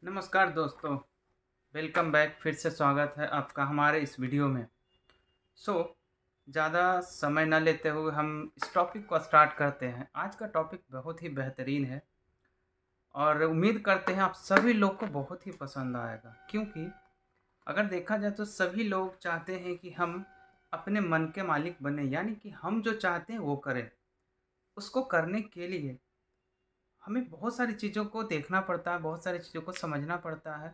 नमस्कार दोस्तों, welcome back. फिर से स्वागत है आपका हमारे इस वीडियो में। सो ज़्यादा समय न लेते हुए हम इस टॉपिक को स्टार्ट करते हैं। आज का टॉपिक बहुत ही बेहतरीन है और उम्मीद करते हैं आप सभी लोग को बहुत ही पसंद आएगा, क्योंकि अगर देखा जाए तो सभी लोग चाहते हैं कि हम अपने मन के मालिक बने, यानी कि हम जो चाहते हैं वो करें। उसको करने के लिए हमें बहुत सारी चीज़ों को देखना पड़ता है, बहुत सारी चीज़ों को समझना पड़ता है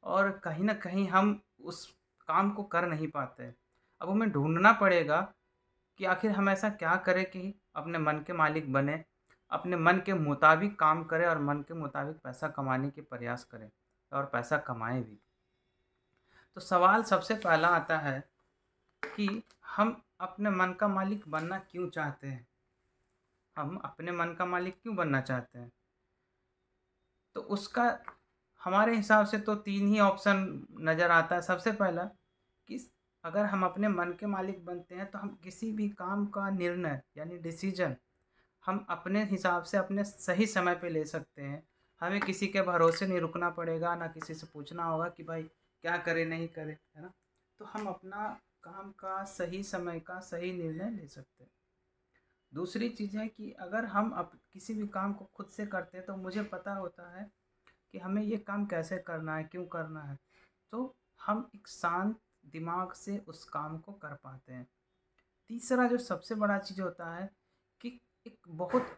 और कहीं न कहीं हम उस काम को कर नहीं पाते हैं। अब हमें ढूँढना पड़ेगा कि आखिर हम ऐसा क्या करें कि अपने मन के मालिक बनें, अपने मन के मुताबिक काम करें और मन के मुताबिक पैसा कमाने के प्रयास करें और पैसा कमाएँ भी। तो सवाल सबसे पहला आता है कि हम अपने मन का मालिक बनना क्यों चाहते हैं? हम अपने मन का मालिक क्यों बनना चाहते हैं? तो उसका हमारे हिसाब से तो 3 ही ऑप्शन नज़र आता है। सबसे पहला कि अगर हम अपने मन के मालिक बनते हैं तो हम किसी भी काम का निर्णय यानी डिसीजन हम अपने हिसाब से अपने सही समय पे ले सकते हैं। हमें किसी के भरोसे नहीं रुकना पड़ेगा, ना किसी से पूछना होगा कि भाई क्या करें, नहीं करें, है ना? तो हम अपना काम का सही समय का सही निर्णय ले सकते हैं। दूसरी चीज़ है कि अगर हम किसी भी काम को खुद से करते हैं तो मुझे पता होता है कि हमें ये काम कैसे करना है, क्यों करना है। तो हम एक शांत दिमाग से उस काम को कर पाते हैं। तीसरा जो सबसे बड़ा चीज़ होता है कि एक बहुत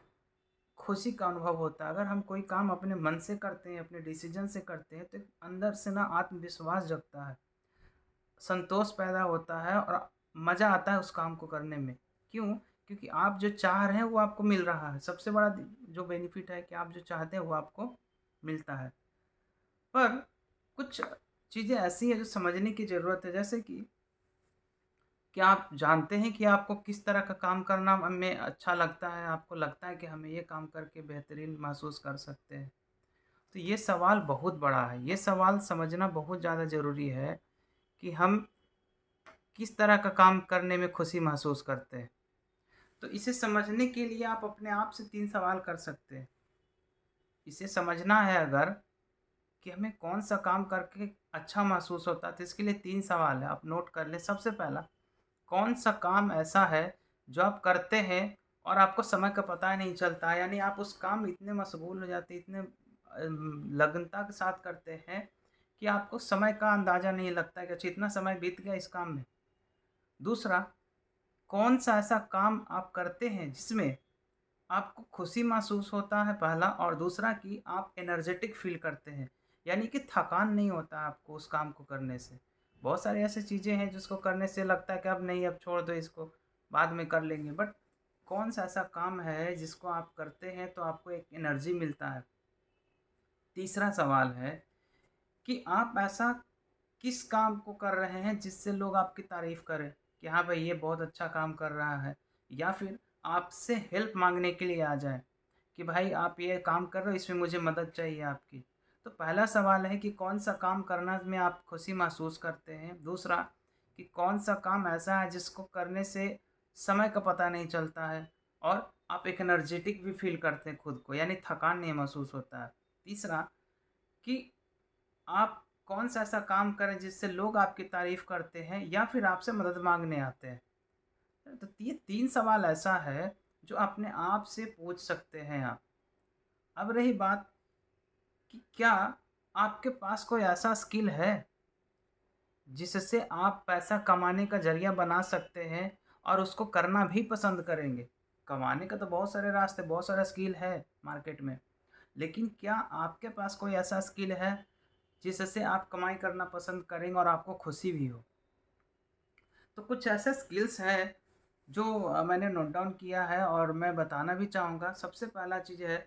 खुशी का अनुभव होता है। अगर हम कोई काम अपने मन से करते हैं, अपने डिसीज़न से करते हैं, तो एक अंदर से ना आत्मविश्वास जगता है, संतोष पैदा होता है और मज़ा आता है उस काम को करने में। क्यों? क्योंकि आप जो चाह रहे हैं वो आपको मिल रहा है। सबसे बड़ा जो बेनिफिट है कि आप जो चाहते हैं वो आपको मिलता है। पर कुछ चीज़ें ऐसी हैं जो समझने की ज़रूरत है, जैसे कि क्या आप जानते हैं कि आपको किस तरह का काम करना में अच्छा लगता है? आपको लगता है कि हमें ये काम करके बेहतरीन महसूस कर सकते हैं? तो ये सवाल बहुत बड़ा है। ये सवाल समझना बहुत ज़्यादा ज़रूरी है कि हम किस तरह का काम करने में खुशी महसूस करते हैं। तो इसे समझने के लिए आप अपने आप से 3 सवाल कर सकते हैं। इसे समझना है अगर कि हमें कौन-सा काम करके अच्छा महसूस होता है, तो इसके लिए 3 सवाल हैं, आप नोट कर लें। सबसे पहला, कौन-सा काम ऐसा है जो आप करते हैं और आपको समय का पता ही नहीं चलता है? यानी आप उस काम में इतने मशगूल हो जाते हैं, इतने लगनता के साथ करते हैं कि आपको समय का अंदाज़ा नहीं लगता है कि अच्छा इतना समय बीत गया इस काम में। दूसरा, कौन-सा ऐसा काम आप करते हैं जिसमें आपको खुशी महसूस होता है पहला, और दूसरा कि आप एनर्जेटिक फ़ील करते हैं, यानी कि थकान नहीं होता है आपको उस काम को करने से। बहुत सारी ऐसी चीज़ें हैं जिसको करने से लगता है कि अब नहीं, अब छोड़ दो इसको, बाद में कर लेंगे। बट कौन-सा ऐसा काम है जिसको आप करते हैं तो आपको एक एनर्जी मिलता है? तीसरा सवाल है कि आप ऐसा किस काम को कर रहे हैं जिससे लोग आपकी तारीफ़ करें कि हाँ भाई ये बहुत अच्छा काम कर रहा है, या फिर आपसे हेल्प माँगने के लिए आ जाएँ कि भाई आप ये काम कर रहे हो, इसमें मुझे मदद चाहिए आपकी। तो पहला सवाल है कि कौन-सा काम करना में आप खुशी महसूस करते हैं? दूसरा कि कौन-सा काम ऐसा है जिसको करने से समय का पता नहीं चलता है और आप एक एनर्जेटिक भी फ़ील करते हैं खुद को, यानी थकान नहीं महसूस होता है। तीसरा कि आप कौन-सा ऐसा काम करें जिससे लोग आपकी तारीफ़ करते हैं या फिर आपसे मदद माँगने आते हैं। तो ये 3 सवाल ऐसा है जो अपने आप से पूछ सकते हैं आप। अब रही बात कि क्या आपके पास कोई ऐसा स्किल है जिससे आप पैसा कमाने का ज़रिया बना सकते हैं और उसको करना भी पसंद करेंगे? कमाने का तो बहुत सारे रास्ते, बहुत सारा स्किल है मार्केट में। लेकिन क्या आपके पास कोई ऐसा स्किल है जिससे आप कमाई करना पसंद करेंगे और आपको खुशी भी हो? तो कुछ ऐसे स्किल्स हैं जो मैंने नोट डाउन किया है और मैं बताना भी चाहूँगा। सबसे पहला चीज़ है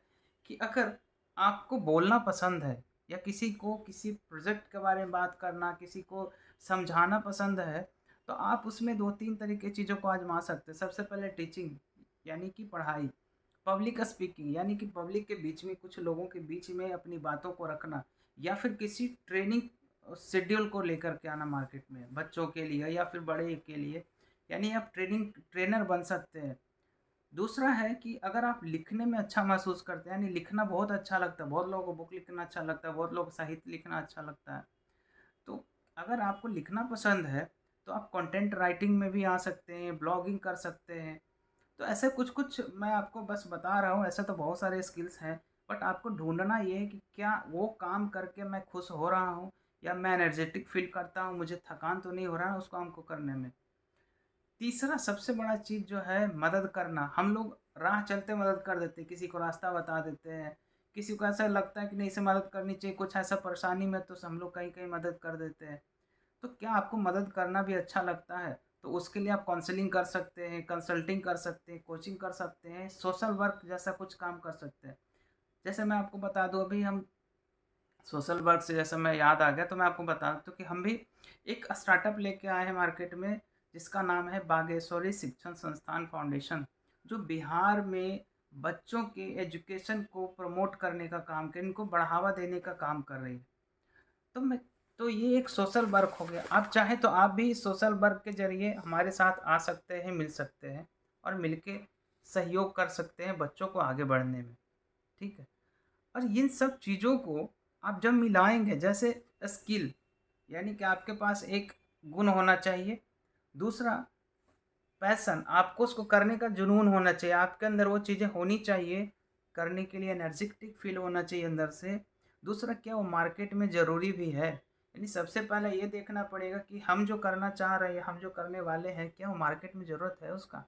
कि अगर आपको बोलना पसंद है या किसी को किसी प्रोजेक्ट के बारे में बात करना, किसी को समझाना पसंद है, तो आप उसमें 2-3 तरह की चीज़ों को आज़मा सकते हैं। सबसे पहले टीचिंग, यानी कि पढ़ाई। पब्लिक स्पीकिंग, यानी कि पब्लिक के बीच में, कुछ लोगों के बीच में अपनी बातों को रखना, या फिर किसी ट्रेनिंग शेड्यूल को लेकर के आना मार्केट में, बच्चों के लिए या फिर बड़े के लिए, यानी आप ट्रेनर बन सकते हैं। दूसरा है कि अगर आप लिखने में अच्छा महसूस करते हैं, यानी लिखना बहुत अच्छा लगता है, बहुत लोगों को बुक लिखना अच्छा लगता है, बहुत लोगों को साहित्य लिखना अच्छा लगता है। तो अगर आपको लिखना पसंद है, तो आप कंटेंट राइटिंग में भी आ सकते हैं, ब्लॉगिंग कर सकते हैं। तो ऐसे कुछ-कुछ मैं आपको बस बता रहा हूँ, ऐसे तो बहुत सारे स्किल्स हैं, बट आपको ढूँढना ये है कि क्या वो काम करके मैं खुश हो रहा हूँ या मैं एनर्जेटिक फ़ील करता हूँ, मुझे थकान तो नहीं हो रहा है उस काम को करने में। तीसरा सबसे बड़ा चीज़ जो है मदद करना, हम लोग राह चलते मदद कर देते हैं, किसी को रास्ता बता देते हैं, किसी को ऐसा लगता है कि नहीं इसे मदद करनी चाहिए, कुछ ऐसा परेशानी में तो हम लोग कहीं-कहीं मदद कर देते हैं। तो क्या आपको मदद करना भी अच्छा लगता है? तो उसके लिए आप काउंसलिंग कर सकते हैं, कंसल्टिंग कर सकते हैं, कोचिंग कर सकते हैं, सोशल वर्क जैसा कुछ काम कर सकते हैं। जैसे मैं आपको बता दूँ अभी हम सोशल वर्क से जैसे मैं याद आ गया तो मैं आपको बता दूँ कि हम भी एक स्टार्टअप लेके आए हैं मार्केट में जिसका नाम है बागेश्वरी शिक्षण संस्थान फाउंडेशन, जो बिहार में बच्चों के एजुकेशन को प्रमोट करने का काम कर इनको बढ़ावा देने का काम कर रही है। तो मैं तो ये एक सोशल वर्क हो गया। आप चाहें तो आप भी सोशल वर्क के ज़रिए हमारे साथ आ सकते हैं, मिल सकते हैं और मिलके सहयोग कर सकते हैं बच्चों को आगे बढ़ने में, ठीक है? और इन सब चीज़ों को आप जब मिलाएँगे जैसे स्किल, यानी कि आपके पास एक गुण होना चाहिए, दूसरा पैशन आपको उसको करने का जुनून होना चाहिए, आपके अंदर वो चीज़ें होनी चाहिए, करने के लिए एनर्जेटिक फ़ील होना चाहिए अंदर से। दूसरा क्या वो मार्केट में ज़रूरी भी है, यानी सबसे पहले ये देखना पड़ेगा कि हम जो करना चाह रहे हैं, हम जो करने वाले हैं, क्या वो मार्केट में ज़रूरत है उसका?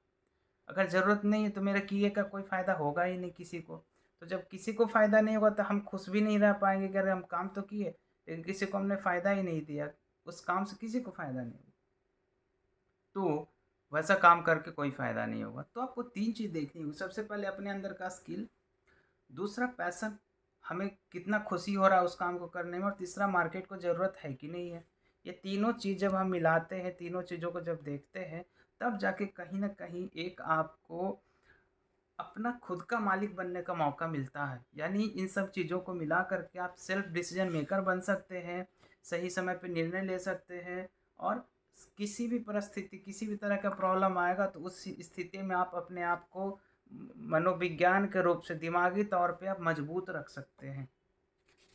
अगर ज़रूरत नहीं है तो मेरे किए का कोई फ़ायदा होगा ही नहीं किसी को। तो जब किसी को फ़ायदा नहीं होगा तो हम खुश भी नहीं रह पाएँगे कि अरे हम काम तो किए, लेकिन किसी को हमने फ़ायदा ही नहीं दिया, उस काम से किसी को फ़ायदा नहीं हुआ। तो वैसा काम करके कोई फ़ायदा नहीं होगा। तो आपको 3 चीज़ देखनी होगी, सबसे पहले अपने अंदर का स्किल, दूसरा पैशन, हमें कितना खुशी हो रहा है उस काम को करने में और तीसरा मार्केट को ज़रूरत है कि नहीं है। ये तीनों चीज़ जब हम मिलाते हैं, तीनों चीज़ों को जब देखते हैं, तब जाके कहीं न कहीं एक आपको अपना खुद का मालिक बनने का मौका मिलता है। यानी इन सब चीज़ों को मिला कर के आप सेल्फ डिसीज़न मेकर बन सकते हैं, सही समय पे निर्णय ले सकते हैं और किसी भी परिस्थिति, किसी भी तरह का प्रॉब्लम आएगा तो उस स्थिति में आप अपने आप को मनोविज्ञान के रूप से दिमागी तौर पे आप मजबूत रख सकते हैं।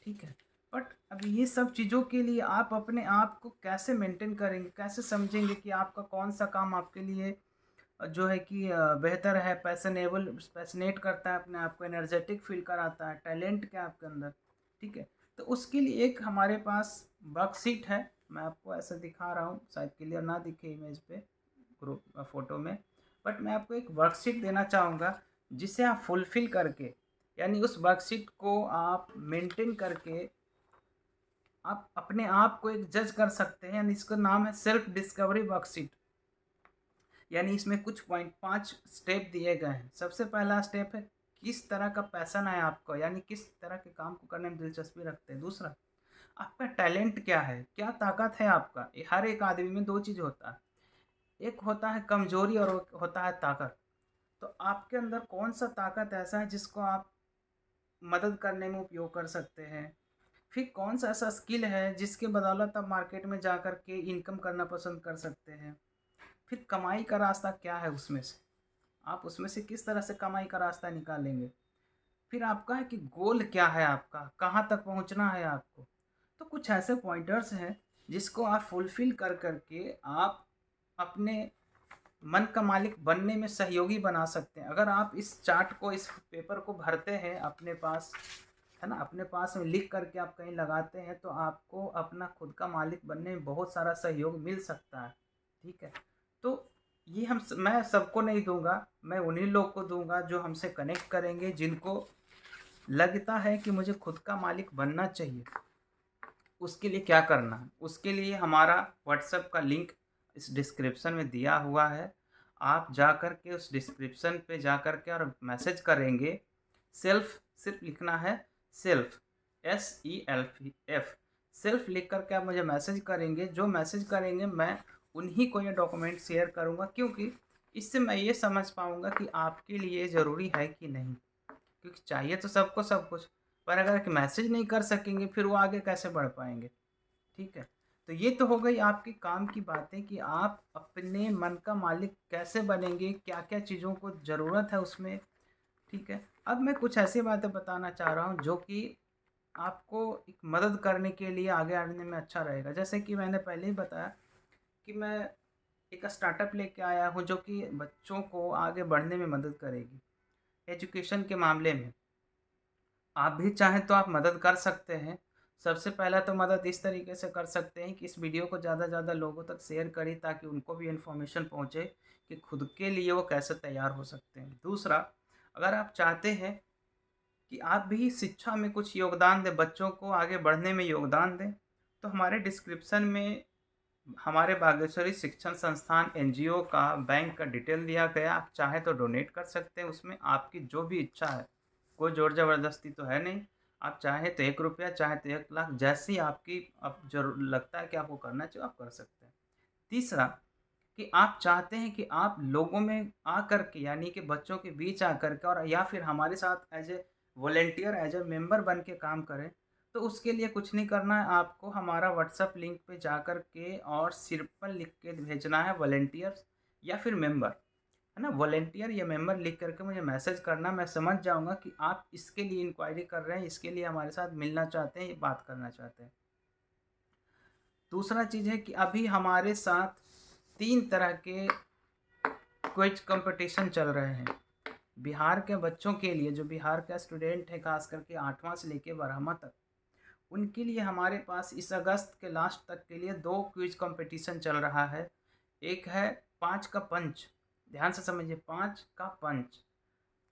ठीक है। बट अब ये सब चीज़ों के लिए आप अपने आप को कैसे मेंटेन करेंगे, कैसे समझेंगे कि आपका कौन-सा काम आपके लिए जो है कि बेहतर है, पैशनेबल पैशनेट करता है अपने आप को, एनर्जेटिक फ़ील कराता है, टैलेंट क्या है आपके अंदर, ठीक है? तो उसके लिए एक हमारे पास वर्कशीट है, मैं आपको ऐसे दिखा रहा हूँ, शायद क्लियर ना दिखे इमेज पे, ग्रुप फ़ोटो में, बट मैं आपको एक वर्कशीट देना चाहूँगा, जिसे आप फुलफ़िल करके, यानी उस वर्कशीट को आप मेंटेन करके आप अपने आप को एक जज कर सकते हैं, यानी इसका नाम है सेल्फ डिस्कवरी वर्कशीट। यानी इसमें कुछ पॉइंट 5 स्टेप दिए गए हैं। सबसे पहला स्टेप है किस तरह का पैशन है आपको, यानी किस तरह के काम को करने में दिलचस्पी रखते हैं। दूसरा, आपका टैलेंट क्या है, क्या ताकत है आपका। हर एक आदमी में 2 चीज़ होता है, एक होता है कमज़ोरी और एक होता है ताकत। तो आपके अंदर कौन-सा ताकत ऐसा है जिसको आप मदद करने में उपयोग कर सकते हैं। फिर कौन-सा ऐसा स्किल है जिसके बदौलत आप मार्केट में जाकर के इनकम करना पसंद कर सकते हैं। फिर कमाई का रास्ता क्या है उसमें से? आप उसमें से किस तरह से कमाई का रास्ता निकालेंगे? फिर आपका है कि गोल क्या है आपका? कहाँ तक पहुँचना है आपको? तो कुछ ऐसे पॉइंटर्स हैं जिसको आप फुलफ़िल कर के आप अपने मन का मालिक बनने में सहयोगी बना सकते हैं। अगर आप इस चार्ट को, इस पेपर को भरते हैं अपने पास, है ना? अपने पास में लिख कर के आप कहीं लगाते हैं तो आपको अपना खुद का मालिक बनने में बहुत सारा सहयोग मिल सकता है। ठीक है? तो ये मैं सबको नहीं दूँगा, मैं उन्हीं लोग को दूँगा जो हमसे कनेक्ट करेंगे, जिनको लगता है कि मुझे खुद का मालिक बनना चाहिए। उसके लिए क्या करना है? उसके लिए हमारा व्हाट्सएप का लिंक इस डिस्क्रिप्शन में दिया हुआ है। आप जा कर के उस डिस्क्रिप्शन पे जा कर के और मैसेज करेंगे, सेल्फ सिर्फ़ लिखना है, सेल्फ SELF सेल्फ लिख कर के आप मुझे मैसेज करेंगे, जो मैसेज करेंगे मैं उन्हीं को ये डॉक्यूमेंट शेयर करूँगा, क्योंकि इससे मैं ये समझ पाऊँगा कि आपके लिए ज़रूरी है कि नहीं। क्योंकि चाहिए तो सबको सब कुछ, पर अगर मैसेज नहीं कर सकेंगे फिर वो आगे कैसे बढ़ पाएँगे, ठीक है? तो ये तो हो गई आपके काम की बातें कि आप अपने मन का मालिक कैसे बनेंगे, क्या-क्या चीज़ों को ज़रूरत है उसमें, ठीक है। अब मैं कुछ ऐसी बातें बताना चाह रहा हूँ जो कि आपको एक मदद करने के लिए आगे आने में अच्छा रहेगा। जैसे कि मैंने पहले ही बताया कि मैं एक स्टार्टअप लेके आया हूँ जो कि बच्चों को आगे बढ़ने में मदद करेगी, एजुकेशन के मामले में। आप भी चाहें तो आप मदद कर सकते हैं। सबसे पहला तो मदद इस तरीके से कर सकते हैं कि इस वीडियो को ज़्यादा से ज़्यादा लोगों तक शेयर करें ताकि उनको भी इन्फॉर्मेशन पहुँचे कि खुद के लिए वो कैसे तैयार हो सकते हैं। दूसरा, अगर आप चाहते हैं कि आप भी शिक्षा में कुछ योगदान दें, बच्चों को आगे बढ़ने में योगदान दें, तो हमारे डिस्क्रिप्शन में हमारे बागेश्वरी शिक्षण संस्थान एनजीओ का बैंक का डिटेल दिया गया। आप चाहें तो डोनेट कर सकते हैं उसमें, आपकी जो भी इच्छा है। कोई ज़ोर ज़बरदस्ती तो है नहीं। आप चाहें तो ₹1 चाहें तो 1 लाख जैसी आपकी अब ज़रू लगता है कि आपको करना चाहिए आप कर सकते हैं। तीसरा, कि आप चाहते हैं कि आप लोगों में आकर के यानी कि बच्चों के बीच आकर के और या फिर हमारे साथ as a volunteer, as a member बन के काम करें, तो उसके लिए कुछ नहीं करना है आपको हमारा व्हाट्सएप लिंक पे जाकर के और सिंपल लिख के भेजना है वॉलंटियर्स या फिर मेंबर, है ना? वॉलंटियर या मेंबर लिख करके मुझे मैसेज करना, मैं समझ जाऊँगा कि आप इसके लिए इंक्वायरी कर रहे हैं, इसके लिए हमारे साथ मिलना चाहते हैं, ये बात करना चाहते हैं। दूसरा चीज़ है कि अभी हमारे साथ 3 तरह के क्विज कॉम्पिटिशन चल रहे हैं। बिहार के बच्चों के लिए जो बिहार का स्टूडेंट है ख़ास करके 8वां से लेके 12वां तक, उनके लिए हमारे पास इस अगस्त के लास्ट तक के लिए 2 क्विज कॉम्पिटिशन चल रहा है। एक है 5 का पंच, ध्यान से समझिए 5 का पंच।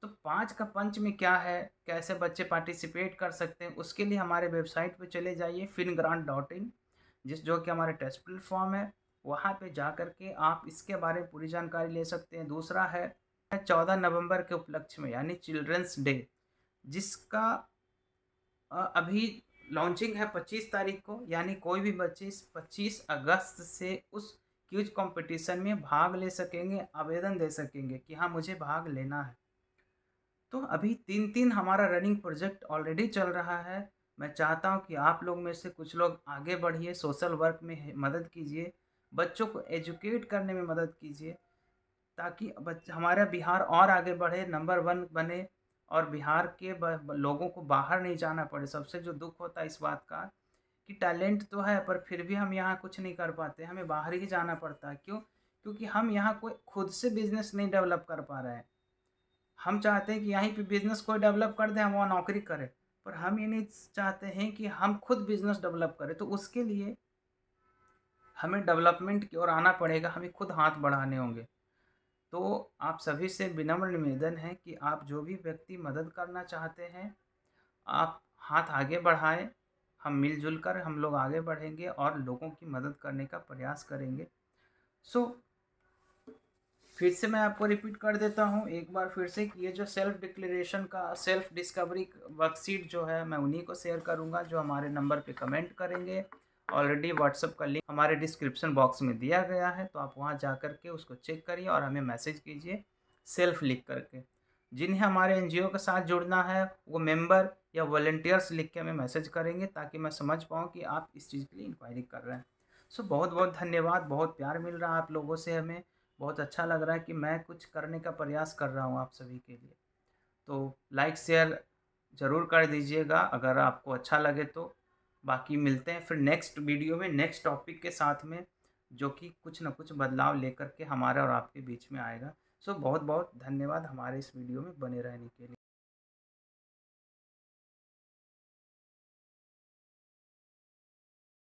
तो 5 का पंच में क्या है, कैसे बच्चे पार्टिसिपेट कर सकते हैं, उसके लिए हमारे वेबसाइट पे चले जाइए fingrant.in जो कि हमारा टेस्ट प्लेटफ़ॉर्म है, वहाँ पे जा कर के आप इसके बारे में पूरी जानकारी ले सकते हैं। दूसरा है 14 नवंबर के उपलक्ष्य में यानी चिल्ड्रंस डे, जिसका अभी लॉन्चिंग है 25 तारीख को, यानी कोई भी बच्चे 25 अगस्त से उस क्विज कॉम्पिटिशन में भाग ले सकेंगे, आवेदन दे सकेंगे कि हाँ, मुझे भाग लेना है। तो अभी 3-3 हमारा रनिंग प्रोजेक्ट ऑलरेडी चल रहा है। मैं चाहता हूँ कि आप लोग में से कुछ लोग आगे बढ़िए, सोशल वर्क में मदद कीजिए, बच्चों को एजुकेट करने में मदद कीजिए, ताकि हमारा बिहार और आगे बढ़े, नंबर 1 बने और बिहार के लोगों को बाहर नहीं जाना पड़े। सबसे जो दुख होता है इस बात का कि टैलेंट तो है पर फिर भी हम यहाँ कुछ नहीं कर पाते, हमें बाहर ही जाना पड़ता है। क्यों? क्योंकि हम यहाँ कोई खुद से बिज़नेस नहीं डेवलप कर पा रहे हैं। हम चाहते हैं कि यहीं पे बिज़नेस कोई डेवलप कर दे, हम वहाँ नौकरी करें। पर हम ये नहीं चाहते हैं कि हम खुद बिज़नेस डेवलप करें। तो उसके लिए हमें डेवलपमेंट की ओर आना पड़ेगा, हमें खुद हाथ बढ़ाने होंगे। तो आप सभी से विनम्र निवेदन है कि आप जो भी व्यक्ति मदद करना चाहते हैं, आप हाथ आगे बढ़ाएँ। हम मिल-जुल कर हम लोग आगे बढ़ेंगे और लोगों की मदद करने का प्रयास करेंगे। सो फिर से मैं आपको रिपीट कर देता हूँ एक बार फिर से कि ये जो सेल्फ डिक्लेरेशन का सेल्फ डिस्कवरी वर्कशीट जो है मैं उन्हीं को शेयर करूँगा जो हमारे नंबर पे कमेंट करेंगे। ऑलरेडी व्हाट्सएप का लिंक हमारे डिस्क्रिप्शन बॉक्स में दिया गया है, तो आप वहाँ जा कर के उसको चेक करिए और हमें मैसेज कीजिए सेल्फ लिख करके। जिन्हें हमारे एनजीओ के साथ जुड़ना है वो मेंबर या वॉलंटियर्स लिख के हमें मैसेज करेंगे ताकि मैं समझ पाऊँ कि आप इस चीज़ के लिए इंक्वायरी कर रहे हैं। सो बहुत-बहुत धन्यवाद, बहुत प्यार मिल रहा है आप लोगों से हमें। बहुत अच्छा लग रहा है कि मैं कुछ करने का प्रयास कर रहा हूँ आप सभी के लिए। तो लाइक शेयर ज़रूर कर दीजिएगा अगर आपको अच्छा लगे तो। बाकी मिलते हैं फिर नेक्स्ट वीडियो में नेक्स्ट टॉपिक के साथ में, जो कि कुछ न कुछ बदलाव लेकर के हमारे और आपके बीच में आएगा। सो बहुत-बहुत धन्यवाद हमारे इस वीडियो में बने रहने के लिए।